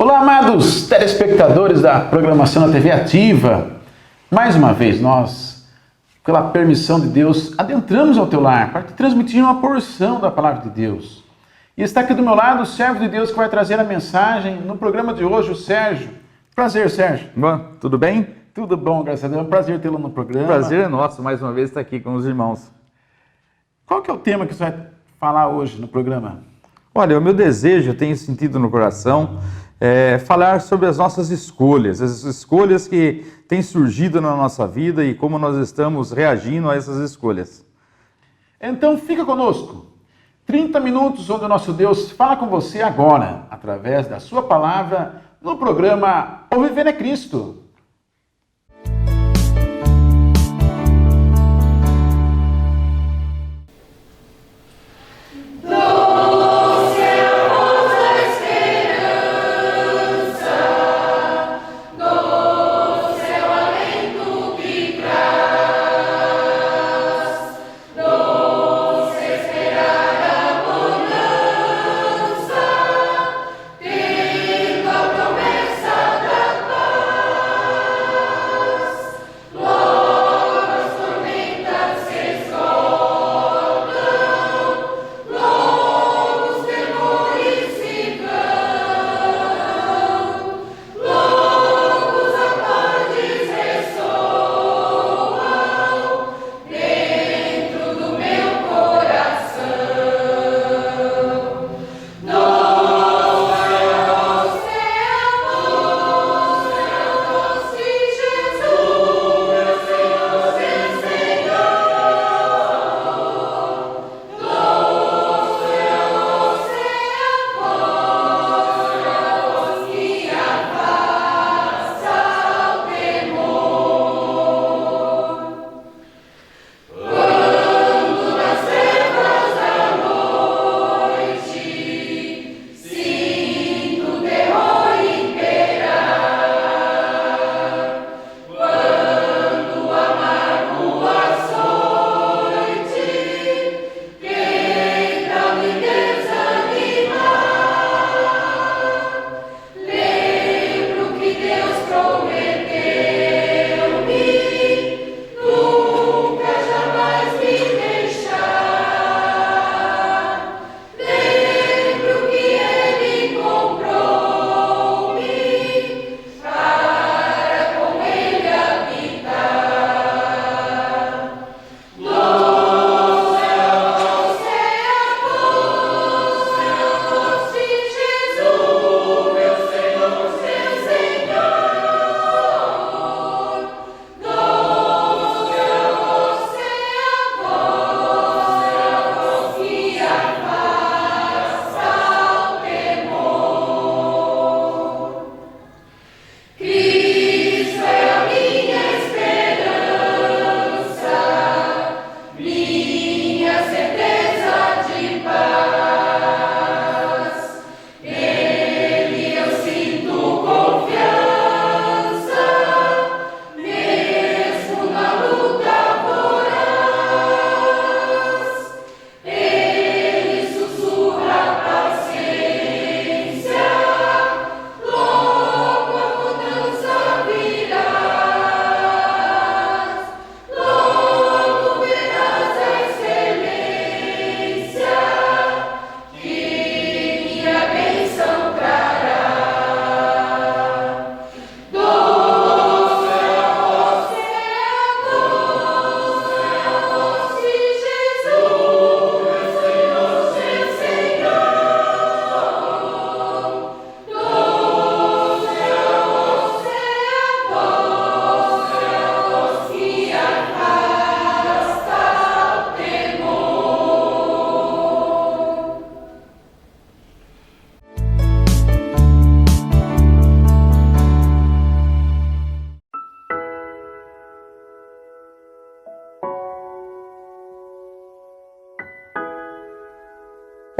Olá, amados telespectadores da programação da TV Ativa. Mais uma vez, nós, pela permissão de Deus, adentramos ao teu lar para te transmitir uma porção da palavra de Deus. E está aqui do meu lado o servo de Deus que vai trazer a mensagem no programa de hoje, o Sérgio. Prazer, Sérgio. Bom, tudo bem? Tudo bom, graças a Deus. É um prazer tê-lo no programa. O prazer é nosso, mais uma vez, estar aqui com os irmãos. Qual que é o tema que você vai falar hoje no programa? Olha, o meu desejo, eu tenho sentido no coração, falar sobre as nossas escolhas, as escolhas que têm surgido na nossa vida e como nós estamos reagindo a essas escolhas. Então fica conosco. 30 minutos onde o nosso Deus fala com você agora, através da sua palavra, no programa O Viver é Cristo.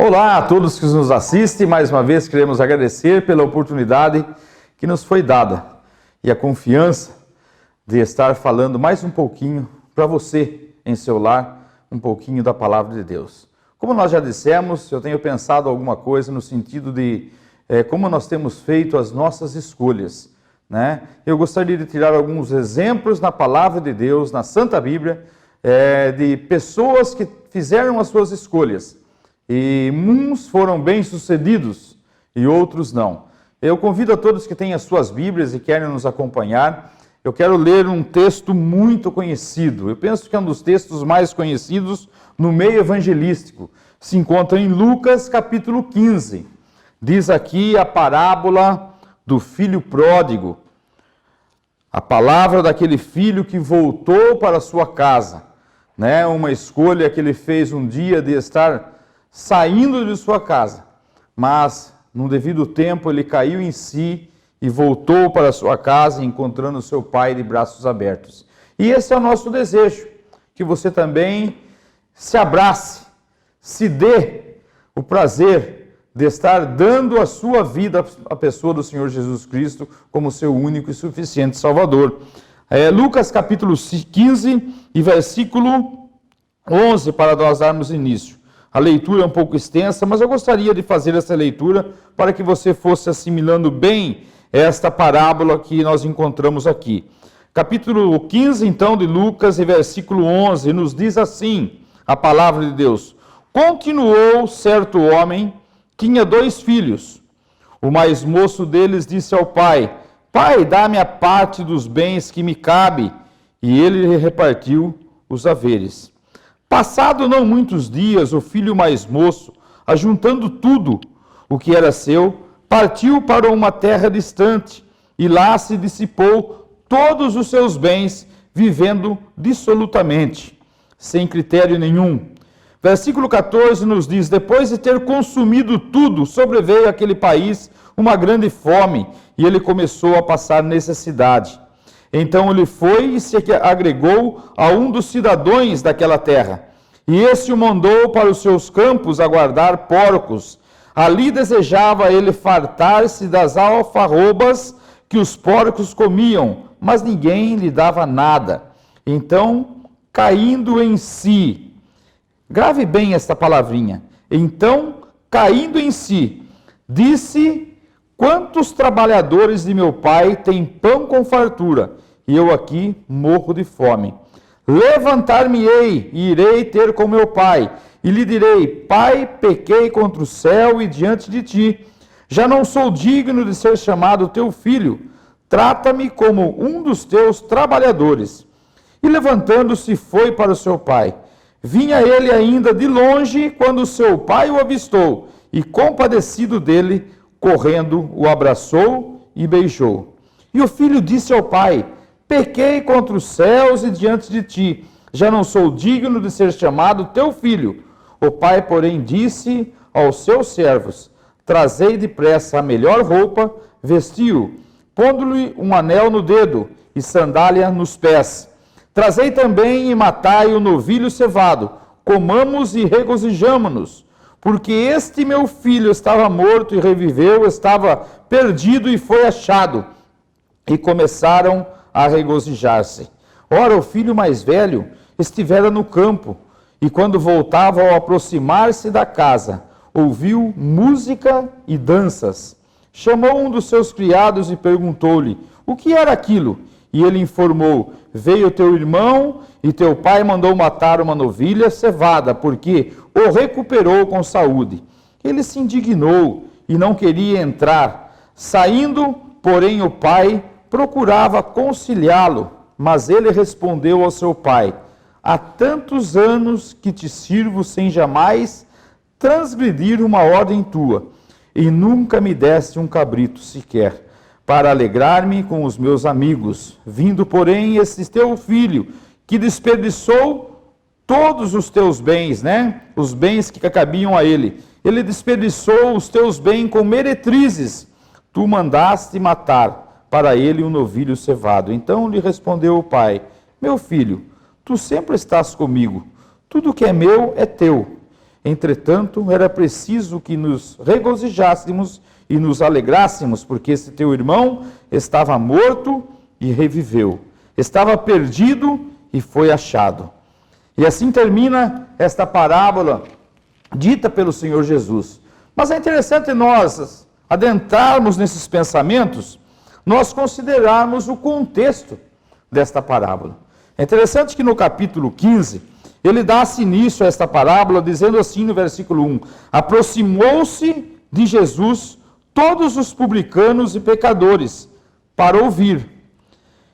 Olá a todos que nos assistem, mais uma vez queremos agradecer pela oportunidade que nos foi dada e a confiança de estar falando mais um pouquinho para você em seu lar, um pouquinho da palavra de Deus. Como nós já dissemos, eu tenho pensado alguma coisa no sentido de como nós temos feito as nossas escolhas, né? Eu gostaria de tirar alguns exemplos na palavra de Deus, na Santa Bíblia, de pessoas que fizeram as suas escolhas. E uns foram bem-sucedidos e outros não. Eu convido a todos que têm as suas Bíblias e querem nos acompanhar. Eu quero ler um texto muito conhecido. Eu penso que é um dos textos mais conhecidos no meio evangelístico. Se encontra em Lucas, capítulo 15. Diz aqui a parábola do filho pródigo. A palavra daquele filho que voltou para a sua casa, né? Uma escolha que ele fez um dia de estar saindo de sua casa, mas no devido tempo ele caiu em si e voltou para a sua casa, encontrando seu pai de braços abertos. E esse é o nosso desejo, que você também se abrace, se dê o prazer de estar dando a sua vida à pessoa do Senhor Jesus Cristo como seu único e suficiente Salvador. Lucas capítulo 15 e versículo 11, para nós darmos início. A leitura é um pouco extensa, mas eu gostaria de fazer essa leitura para que você fosse assimilando bem esta parábola que nós encontramos aqui. Capítulo 15, então, de Lucas, e versículo 11, nos diz assim, a palavra de Deus: Continuou certo homem, tinha 2 filhos. O mais moço deles disse ao pai: Pai, dá-me a parte dos bens que me cabe. E ele lhe repartiu os haveres. Passado não muitos dias, o filho mais moço, ajuntando tudo o que era seu, partiu para uma terra distante, e lá se dissipou todos os seus bens, vivendo dissolutamente, sem critério nenhum. Versículo 14 nos diz: Depois de ter consumido tudo, sobreveio àquele país uma grande fome, e ele começou a passar necessidade. Então ele foi e se agregou a um dos cidadãos daquela terra. E esse o mandou para os seus campos a guardar porcos. Ali desejava ele fartar-se das alfarrobas que os porcos comiam, mas ninguém lhe dava nada. Então, caindo em si, grave bem esta palavrinha. Então, caindo em si, disse: Quantos trabalhadores de meu pai têm pão com fartura, e eu aqui morro de fome? Levantar-me-ei e irei ter com meu pai, e lhe direi: Pai, pequei contra o céu e diante de ti. Já não sou digno de ser chamado teu filho. Trata-me como um dos teus trabalhadores. E levantando-se foi para o seu pai. Vinha ele ainda de longe quando seu pai o avistou, e compadecido dele, correndo, o abraçou e beijou. E o filho disse ao pai: Pequei contra os céus e diante de ti, já não sou digno de ser chamado teu filho. O pai, porém, disse aos seus servos: Trazei depressa a melhor roupa, vestiu, pondo-lhe um anel no dedo e sandália nos pés. Trazei também e matai o novilho cevado, comamos e regozijamo-nos. Porque este meu filho estava morto e reviveu, estava perdido e foi achado. E começaram a regozijar-se. Ora, o filho mais velho estivera no campo, e quando voltava ao aproximar-se da casa, ouviu música e danças. Chamou um dos seus criados e perguntou-lhe: O que era aquilo? E ele informou: Veio teu irmão e teu pai mandou matar uma novilha cevada, porque o recuperou com saúde. Ele se indignou e não queria entrar. Saindo, porém, o pai procurava conciliá-lo, mas ele respondeu ao seu pai: Há tantos anos que te sirvo sem jamais transgredir uma ordem tua, e nunca me deste um cabrito sequer, para alegrar-me com os meus amigos. Vindo, porém, esse teu filho, que desperdiçou todos os teus bens, né? Os bens que cabiam a ele. Ele desperdiçou os teus bens com meretrizes. Tu mandaste matar para ele um novilho cevado. Então lhe respondeu o pai: Meu filho, tu sempre estás comigo. Tudo que é meu é teu. Entretanto, era preciso que nos regozijássemos e nos alegrássemos, porque esse teu irmão estava morto e reviveu. Estava perdido e foi achado. E assim termina esta parábola dita pelo Senhor Jesus. Mas é interessante nós adentrarmos nesses pensamentos, nós considerarmos o contexto desta parábola. É interessante que no capítulo 15, ele dá-se início a esta parábola, dizendo assim no versículo 1, aproximou-se de Jesus todos os publicanos e pecadores para ouvir.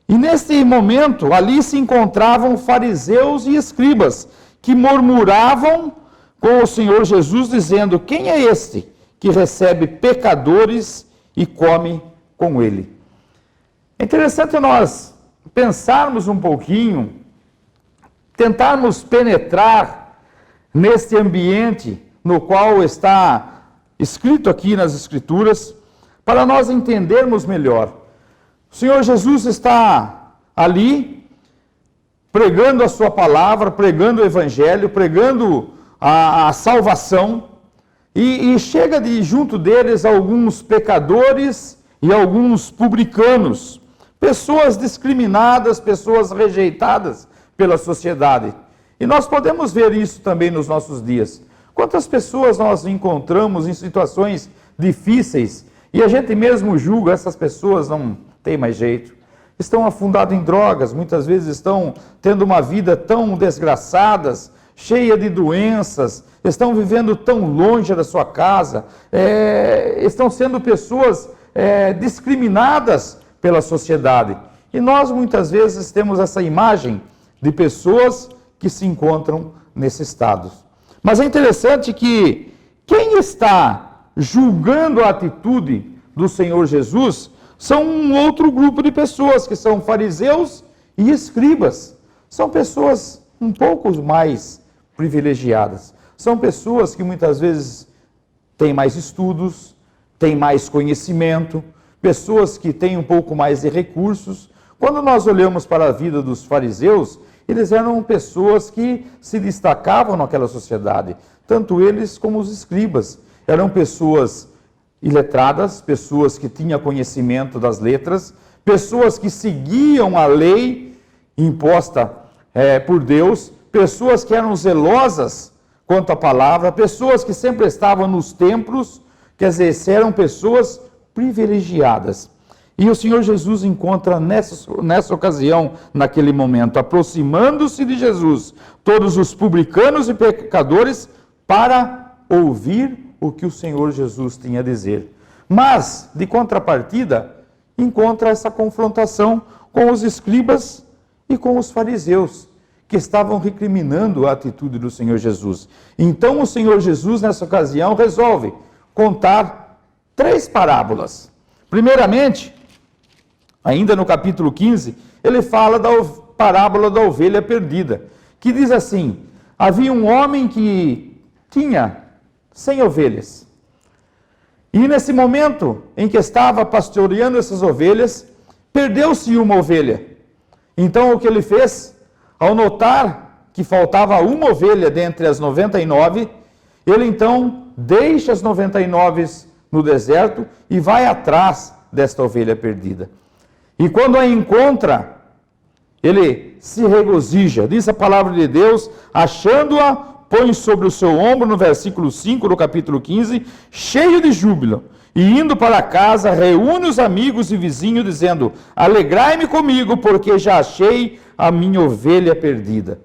E neste momento, ali se encontravam fariseus e escribas, que murmuravam com o Senhor Jesus, dizendo, quem é este que recebe pecadores e come com ele? É interessante nós pensarmos um pouquinho, tentarmos penetrar neste ambiente no qual está escrito aqui nas Escrituras, para nós entendermos melhor. O Senhor Jesus está ali, pregando a sua palavra, pregando o Evangelho, pregando a salvação, e chega junto deles alguns pecadores e alguns publicanos, pessoas discriminadas, pessoas rejeitadas pela sociedade. E nós podemos ver isso também nos nossos dias. Quantas pessoas nós encontramos em situações difíceis e a gente mesmo julga, essas pessoas não têm mais jeito. Estão afundadas em drogas, muitas vezes estão tendo uma vida tão desgraçadas, cheia de doenças, estão vivendo tão longe da sua casa, estão sendo pessoas discriminadas pela sociedade. E nós muitas vezes temos essa imagem de pessoas que se encontram nesse estado. Mas é interessante que quem está julgando a atitude do Senhor Jesus são um outro grupo de pessoas, que são fariseus e escribas. São pessoas um pouco mais privilegiadas. São pessoas que muitas vezes têm mais estudos, têm mais conhecimento, pessoas que têm um pouco mais de recursos. Quando nós olhamos para a vida dos fariseus, eles eram pessoas que se destacavam naquela sociedade, tanto eles como os escribas. Eram pessoas iletradas, pessoas que tinham conhecimento das letras, pessoas que seguiam a lei imposta por Deus, pessoas que eram zelosas quanto à palavra, pessoas que sempre estavam nos templos, quer dizer, eram pessoas privilegiadas. E o Senhor Jesus encontra nessa ocasião, naquele momento, aproximando-se de Jesus, todos os publicanos e pecadores, para ouvir o que o Senhor Jesus tinha a dizer. Mas, de contrapartida, encontra essa confrontação com os escribas e com os fariseus, que estavam recriminando a atitude do Senhor Jesus. Então o Senhor Jesus, nessa ocasião, resolve contar 3 parábolas. Primeiramente, ainda no capítulo 15, ele fala da parábola da ovelha perdida, que diz assim, havia um homem que tinha 100 ovelhas. E nesse momento em que estava pastoreando essas ovelhas, perdeu-se uma ovelha. Então o que ele fez? Ao notar que faltava uma ovelha dentre as 99, ele então deixa as 99 no deserto e vai atrás desta ovelha perdida. E quando a encontra, ele se regozija. Diz a palavra de Deus, achando-a, põe sobre o seu ombro, no versículo 5 do capítulo 15, cheio de júbilo. E indo para casa, reúne os amigos e vizinhos, dizendo, alegrai-me comigo, porque já achei a minha ovelha perdida.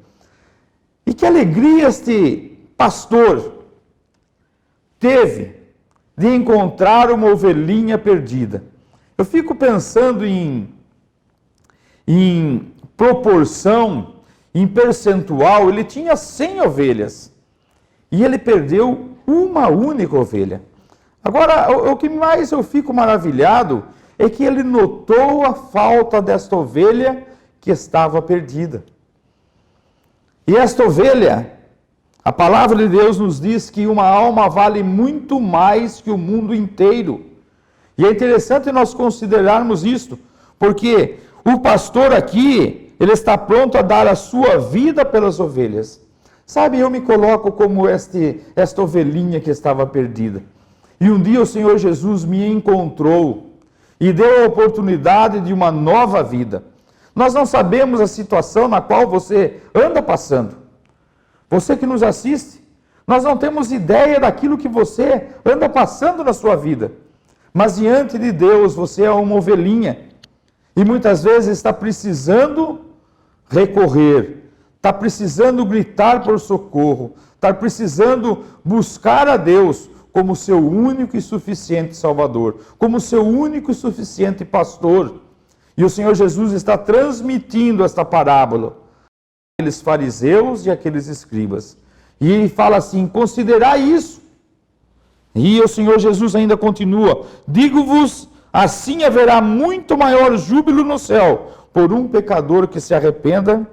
E que alegria este pastor teve de encontrar uma ovelhinha perdida. Eu fico pensando em proporção, em percentual, ele tinha 100 ovelhas e ele perdeu uma única ovelha. Agora, o que mais eu fico maravilhado é que ele notou a falta desta ovelha que estava perdida. E esta ovelha, a palavra de Deus nos diz que uma alma vale muito mais que o mundo inteiro. E é interessante nós considerarmos isto, porque o pastor aqui, ele está pronto a dar a sua vida pelas ovelhas. Sabe, eu me coloco como esta ovelhinha que estava perdida. E um dia o Senhor Jesus me encontrou e deu a oportunidade de uma nova vida. Nós não sabemos a situação na qual você anda passando. Você que nos assiste, nós não temos ideia daquilo que você anda passando na sua vida. Mas diante de Deus você é uma ovelhinha. E muitas vezes está precisando recorrer, está precisando gritar por socorro, está precisando buscar a Deus como seu único e suficiente Salvador, como seu único e suficiente pastor. E o Senhor Jesus está transmitindo esta parábola àqueles fariseus e àqueles escribas. E ele fala assim: considerai isso. E o Senhor Jesus ainda continua: digo-vos, assim haverá muito maior júbilo no céu por um pecador que se arrependa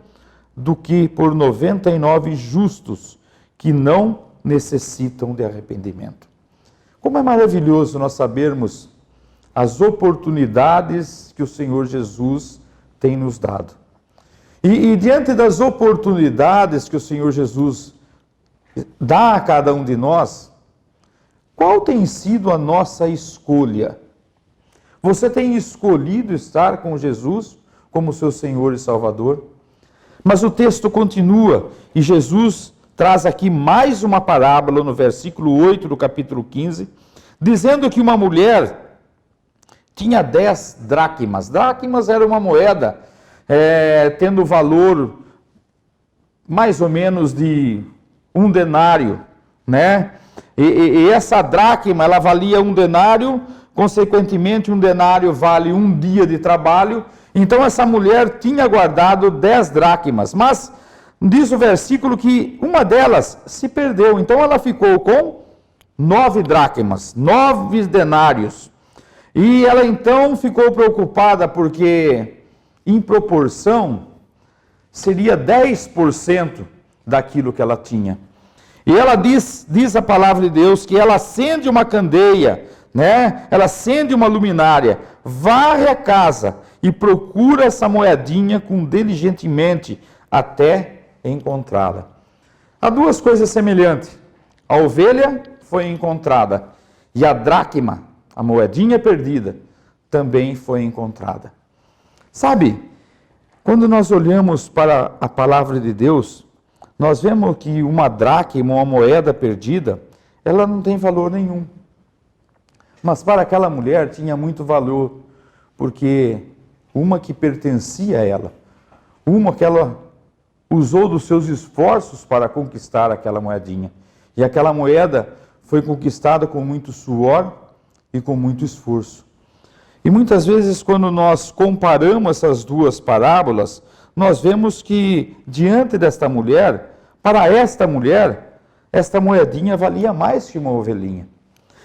do que por 99 justos que não necessitam de arrependimento. Como é maravilhoso nós sabermos as oportunidades que o Senhor Jesus tem nos dado. E diante das oportunidades que o Senhor Jesus dá a cada um de nós, qual tem sido a nossa escolha? Você tem escolhido estar com Jesus como seu Senhor e Salvador? Mas o texto continua e Jesus traz aqui mais uma parábola no versículo 8 do capítulo 15, dizendo que uma mulher tinha 10 dracmas. Dracmas era uma moeda tendo valor mais ou menos de 1 denário, né? E essa dracma, ela valia 1 denário, consequentemente 1 denário vale 1 dia de trabalho. Então essa mulher tinha guardado 10 dracmas, mas diz o versículo que uma delas se perdeu. Então ela ficou com 9 dracmas, 9 denários. E ela então ficou preocupada porque, em proporção, seria 10% daquilo que ela tinha. E ela diz a palavra de Deus que ela acende uma candeia, né? Ela acende uma luminária, varre a casa e procura essa moedinha diligentemente até encontrá-la. Há duas coisas semelhantes. A ovelha foi encontrada e a dracma, a moedinha perdida, também foi encontrada. Sabe, quando nós olhamos para a palavra de Deus, nós vemos que uma dracma, uma moeda perdida, ela não tem valor nenhum. Mas para aquela mulher tinha muito valor, porque uma que pertencia a ela, uma que ela usou dos seus esforços para conquistar aquela moedinha. E aquela moeda foi conquistada com muito suor e com muito esforço. E muitas vezes, quando nós comparamos essas duas parábolas, nós vemos que, diante desta mulher, para esta mulher, esta moedinha valia mais que uma ovelhinha.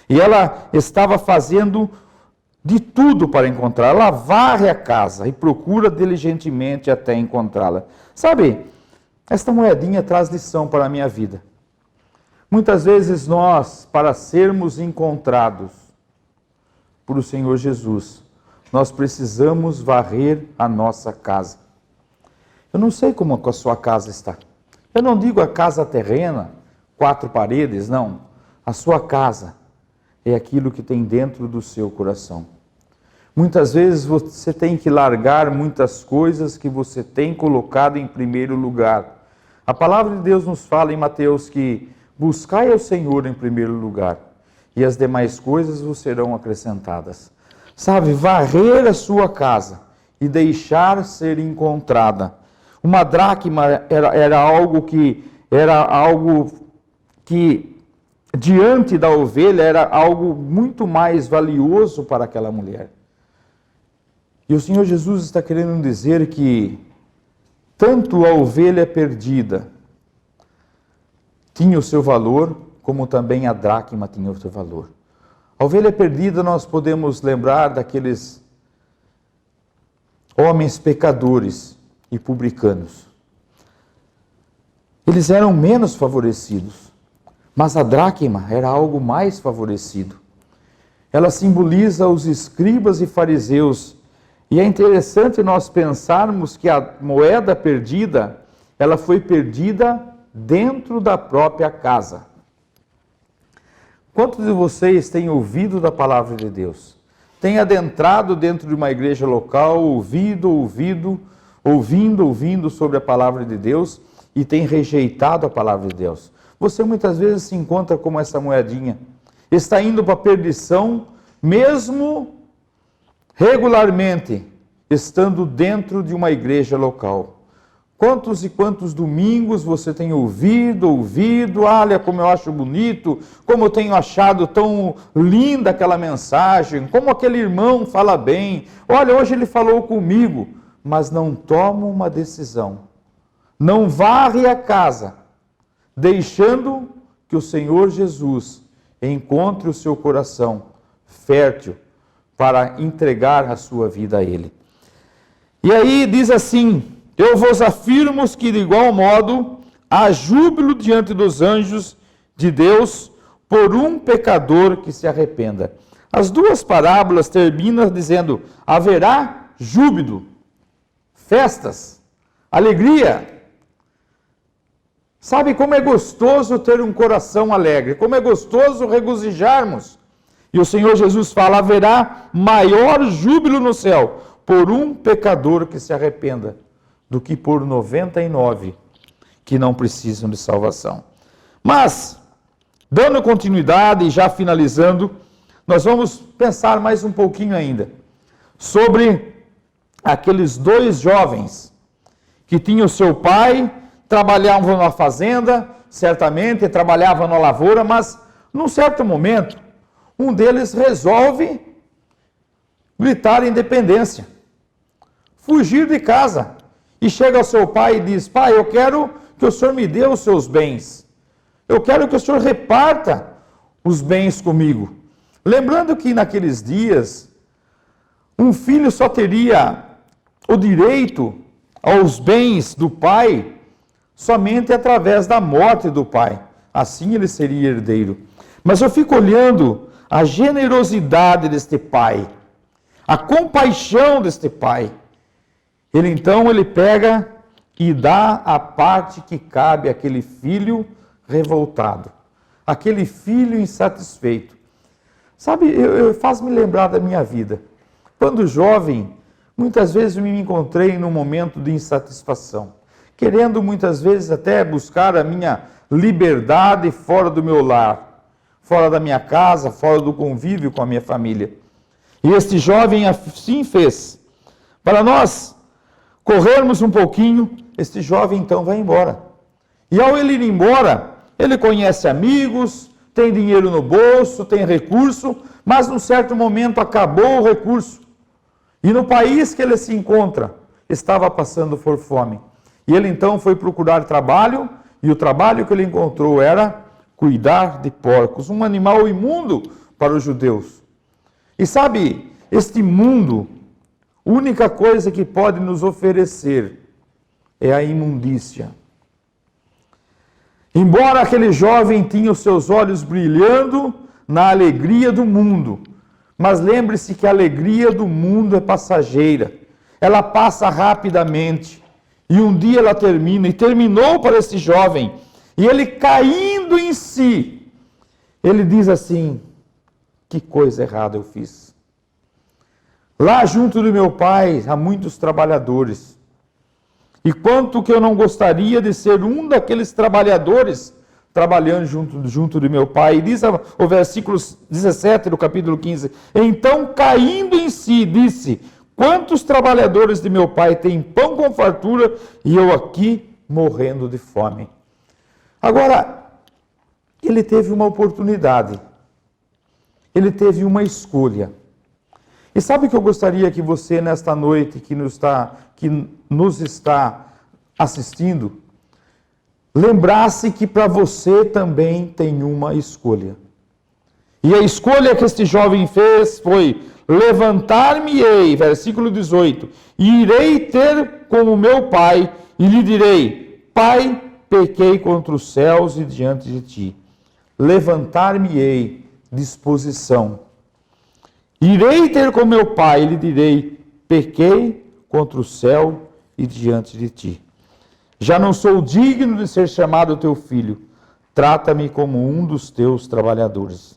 E ela estava fazendo de tudo para encontrá-la. Ela varre a casa e procura diligentemente até encontrá-la. Sabe, esta moedinha traz lição para a minha vida. Muitas vezes nós, para sermos encontrados por o Senhor Jesus, nós precisamos varrer a nossa casa. Eu não sei como a sua casa está. Eu não digo a casa terrena, 4 paredes, não. A sua casa é aquilo que tem dentro do seu coração. Muitas vezes você tem que largar muitas coisas que você tem colocado em primeiro lugar. A palavra de Deus nos fala em Mateus que buscai ao Senhor em primeiro lugar e as demais coisas vos serão acrescentadas. Sabe, varrer a sua casa e deixar ser encontrada. Uma dracma era algo que diante da ovelha era algo muito mais valioso para aquela mulher. E o Senhor Jesus está querendo dizer que tanto a ovelha perdida tinha o seu valor, como também a dracma tinha o seu valor. A ovelha perdida, nós podemos lembrar daqueles homens pecadores e publicanos. Eles eram menos favorecidos, mas a dracma era algo mais favorecido. Ela simboliza os escribas e fariseus. E é interessante nós pensarmos que a moeda perdida, ela foi perdida dentro da própria casa. Quantos de vocês têm ouvido da palavra de Deus? Têm adentrado dentro de uma igreja local, ouvindo sobre a palavra de Deus e têm rejeitado a palavra de Deus? Você muitas vezes se encontra como essa moedinha. Está indo para a perdição mesmo regularmente estando dentro de uma igreja local. Quantos e quantos domingos você tem ouvido, olha como eu acho bonito, como eu tenho achado tão linda aquela mensagem, como aquele irmão fala bem, olha, hoje ele falou comigo, mas não toma uma decisão, não varre a casa, deixando que o Senhor Jesus encontre o seu coração fértil para entregar a sua vida a Ele. E aí diz assim: eu vos afirmo que de igual modo há júbilo diante dos anjos de Deus por um pecador que se arrependa. As duas parábolas terminam dizendo: haverá júbilo, festas, alegria. Sabe como é gostoso ter um coração alegre, como é gostoso regozijarmos. E o Senhor Jesus fala: haverá maior júbilo no céu por um pecador que se arrependa, do que por 99 que não precisam de salvação. Mas, dando continuidade e já finalizando, nós vamos pensar mais um pouquinho ainda sobre aqueles dois jovens que tinham seu pai, trabalhavam na fazenda, certamente, trabalhavam na lavoura, mas num certo momento, um deles resolve gritar independência, fugir de casa. E chega ao seu pai e diz: pai, eu quero que o senhor me dê os seus bens. Eu quero que o senhor reparta os bens comigo. Lembrando que naqueles dias, um filho só teria o direito aos bens do pai somente através da morte do pai. Assim ele seria herdeiro. Mas eu fico olhando a generosidade deste pai, a compaixão deste pai. Ele pega e dá a parte que cabe àquele filho revoltado, aquele filho insatisfeito. Sabe, faz-me lembrar da minha vida. Quando jovem, muitas vezes me encontrei num momento de insatisfação, querendo muitas vezes até buscar a minha liberdade fora do meu lar, fora da minha casa, fora do convívio com a minha família. E este jovem assim fez. Para nós corrermos um pouquinho, este jovem então vai embora. E ao ele ir embora, ele conhece amigos, tem dinheiro no bolso, tem recurso, mas num certo momento acabou o recurso. E no país que ele se encontra, estava passando por fome. E ele então foi procurar trabalho, e o trabalho que ele encontrou era cuidar de porcos, um animal imundo para os judeus. E sabe, este mundo, a única coisa que pode nos oferecer é a imundícia. Embora aquele jovem tinha os seus olhos brilhando na alegria do mundo, mas lembre-se que a alegria do mundo é passageira. Ela passa rapidamente e um dia ela termina, e terminou para esse jovem. E ele, caindo em si, ele diz assim: que coisa errada eu fiz. Lá junto do meu pai há muitos trabalhadores. E quanto que eu não gostaria de ser um daqueles trabalhadores trabalhando junto de meu pai. E diz o versículo 17 do capítulo 15. Então, caindo em si, disse: quantos trabalhadores de meu pai têm pão com fartura e eu aqui morrendo de fome. Agora, ele teve uma oportunidade. Ele teve uma escolha. E sabe o que eu gostaria que você, nesta noite, que nos está assistindo, lembrasse que para você também tem uma escolha. E a escolha que este jovem fez foi: levantar-me-ei, versículo 18, e irei ter com o meu pai, e lhe direi: pai, pequei contra os céus e diante de ti. Levantar-me-ei, disposição. Irei ter com meu pai, e lhe direi: pequei contra o céu e diante de ti. Já não sou digno de ser chamado teu filho. Trata-me como um dos teus trabalhadores.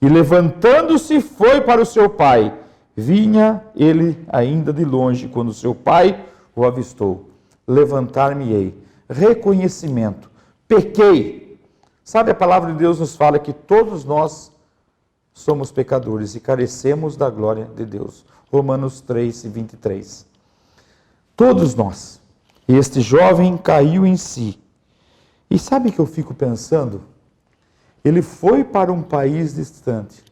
E levantando-se foi para o seu pai. Vinha ele ainda de longe, quando seu pai o avistou. Levantar-me-ei. Reconhecimento. Pequei. Sabe, a palavra de Deus nos fala que todos nós somos pecadores e carecemos da glória de Deus. Romanos 3:23. Todos nós. E este jovem caiu em si. E sabe o que eu fico pensando? Ele foi para um país distante.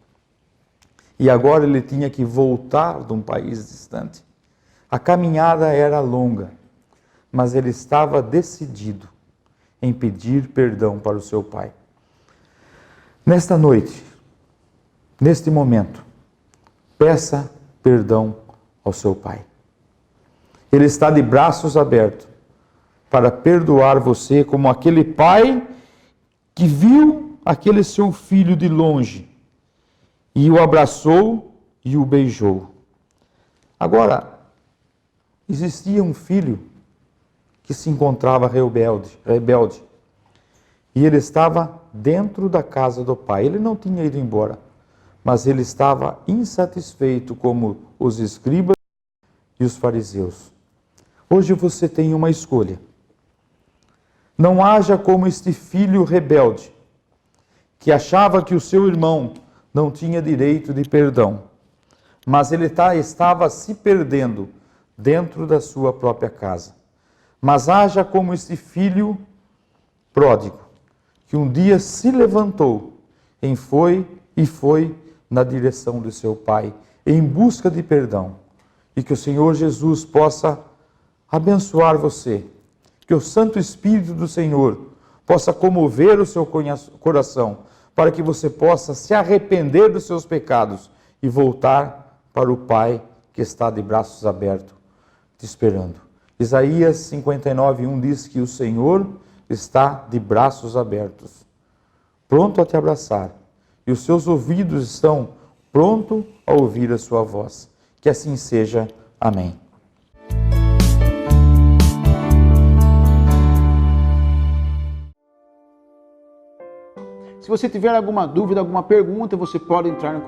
E agora ele tinha que voltar de um país distante. A caminhada era longa, mas ele estava decidido em pedir perdão para o seu pai. Nesta noite, neste momento, peça perdão ao seu pai. Ele está de braços abertos para perdoar você, como aquele pai que viu aquele seu filho de longe e o abraçou e o beijou. Agora, existia um filho que se encontrava rebelde, e ele estava dentro da casa do pai. Ele não tinha ido embora, mas ele estava insatisfeito como os escribas e os fariseus. Hoje você tem uma escolha. Não haja como este filho rebelde, que achava que o seu irmão não tinha direito de perdão, mas ele estava se perdendo dentro da sua própria casa. Mas haja como este filho pródigo, que um dia se levantou e foi na direção do seu pai, em busca de perdão. E que o Senhor Jesus possa abençoar você, que o Santo Espírito do Senhor possa comover o seu coração, para que você possa se arrepender dos seus pecados e voltar para o Pai que está de braços abertos, te esperando. Isaías 59:1 diz que o Senhor está de braços abertos, pronto a te abraçar, e os seus ouvidos estão prontos a ouvir a sua voz. Que assim seja. Amém. Se você tiver alguma dúvida, alguma pergunta, você pode entrar em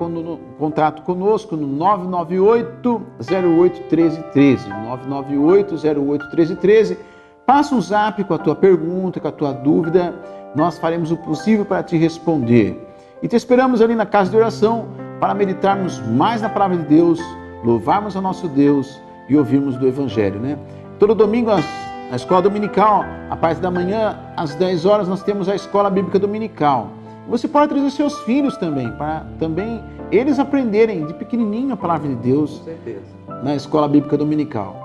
contato conosco no 998-08-1313. 998-08-1313. Passa um zap com a tua pergunta, com a tua dúvida. Nós faremos o possível para te responder. E te esperamos ali na casa de oração para meditarmos mais na palavra de Deus, louvarmos ao nosso Deus e ouvirmos do Evangelho, né? Todo domingo, na escola dominical, a parte da manhã, às 10 horas, nós temos a escola bíblica dominical. Você pode trazer seus filhos também, para também eles aprenderem de pequenininho a palavra de Deus. Com certeza. Na escola bíblica dominical.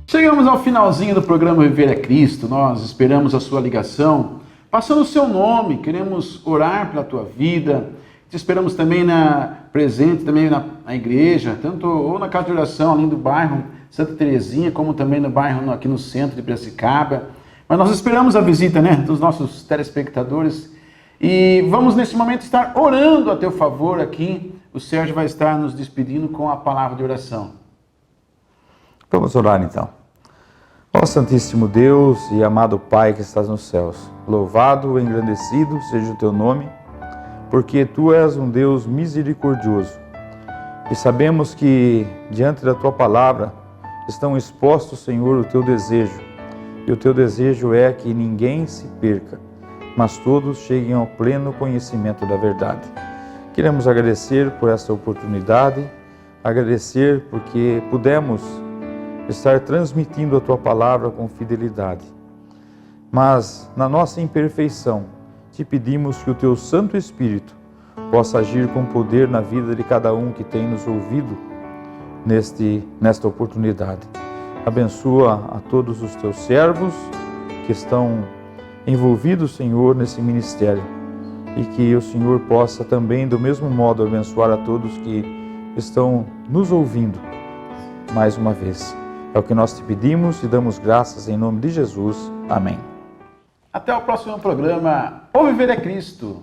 Chegamos ao finalzinho do programa Viver é Cristo. Nós esperamos a sua ligação, passando o seu nome. Queremos orar pela tua vida. Te esperamos também presente também na igreja, tanto ou na casa de oração ali do bairro Santa Terezinha, como também no bairro aqui no centro de Piracicaba. Mas nós esperamos a visita, né, dos nossos telespectadores. E vamos nesse momento estar orando a teu favor aqui. O Sérgio vai estar nos despedindo com a palavra de oração. Vamos orar então. Ó Santíssimo Deus e amado Pai que estás nos céus, louvado e engrandecido seja o teu nome, porque tu és um Deus misericordioso. E sabemos que diante da tua palavra estão expostos, Senhor, o teu desejo. E o teu desejo é que ninguém se perca, mas todos cheguem ao pleno conhecimento da verdade. Queremos agradecer por esta oportunidade, agradecer porque pudemos estar transmitindo a tua palavra com fidelidade. Mas na nossa imperfeição, te pedimos que o teu Santo Espírito possa agir com poder na vida de cada um que tem nos ouvido nesta oportunidade. Abençoa a todos os teus servos que estão envolvidos, Senhor, nesse ministério, e que o Senhor possa também, do mesmo modo, abençoar a todos que estão nos ouvindo mais uma vez. É o que nós te pedimos e damos graças em nome de Jesus. Amém. Até o próximo programa. O Viver é Cristo.